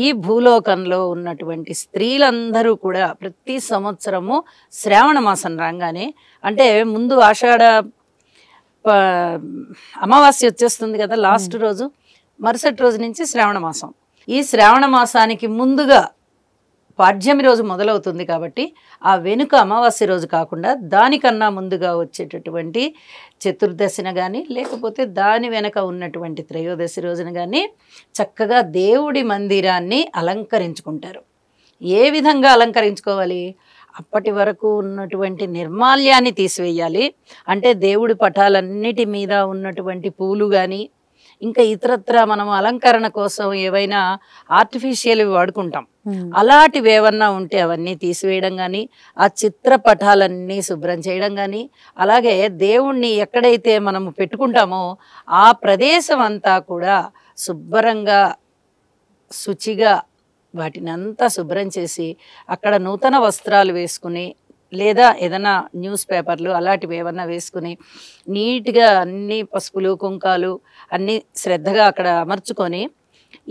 ఈ భూలోకంలో ఉన్నటువంటి స్త్రీలందరూ కూడా ప్రతి సంవత్సరము శ్రావణ మాసం రాగానే, అంటే ముందు ఆషాఢ అమావాస్య వచ్చేస్తుంది కదా లాస్ట్ రోజు, మరుసటి రోజు నుంచి శ్రావణ మాసం. ఈ శ్రావణ మాసానికి ముందుగా పాడ్యమి రోజు మొదలవుతుంది కాబట్టి ఆ వెనుక అమావాస్య రోజు కాకుండా దానికన్నా ముందుగా వచ్చేటటువంటి చతుర్దశిన కానీ, లేకపోతే దాని వెనక ఉన్నటువంటి త్రయోదశి రోజున కానీ చక్కగా దేవుడి మందిరాన్ని అలంకరించుకుంటారు. ఏ విధంగా అలంకరించుకోవాలి? అప్పటి వరకు ఉన్నటువంటి నిర్మాల్యాన్ని తీసివేయాలి. అంటే దేవుడి పటాలన్నిటి మీద ఉన్నటువంటి పూలు కానీ, ఇంకా ఇతరత్ర మనం అలంకరణ కోసం ఏవైనా ఆర్టిఫిషియల్ వాడుకుంటాం, అలాంటివి ఏమన్నా ఉంటే అవన్నీ తీసివేయడం కానీ, ఆ చిత్రపటాలన్నీ శుభ్రం చేయడం కానీ, అలాగే దేవుణ్ణి ఎక్కడైతే మనము పెట్టుకుంటామో ఆ ప్రదేశం అంతా కూడా శుభ్రంగా శుచిగా వాటిని అంతా శుభ్రం చేసి అక్కడ నూతన వస్త్రాలు వేసుకుని, లేదా ఏదైనా న్యూస్ పేపర్లు అలాంటివి ఏమన్నా వేసుకుని నీట్గా అన్ని పసుపులు కుంకాలు అన్నీ శ్రద్ధగా అక్కడ అమర్చుకొని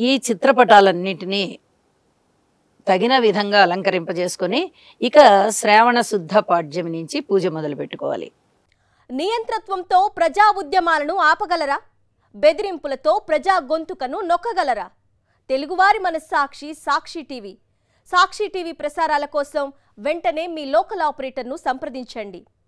ఈ చిత్రపటాలన్నిటినీ తగిన విధంగా అలంకరింపజేసుకొని ఇక శ్రావణ శుద్ధ పాడ్యమి నుంచి పూజ మొదలు పెట్టుకోవాలి. నియంత్రత్వంతో ప్రజా ఉద్యమాలను ఆపగలరా? బెదిరింపులతో ప్రజా గొంతుకను నొక్కగలరా? తెలుగువారి మనస్సాక్షి సాక్షి టీవీ. సాక్షి టీవీ ప్రసారాల కోసం వెంటనే మీ లోకల్ ఆపరేటర్ను సంప్రదించండి.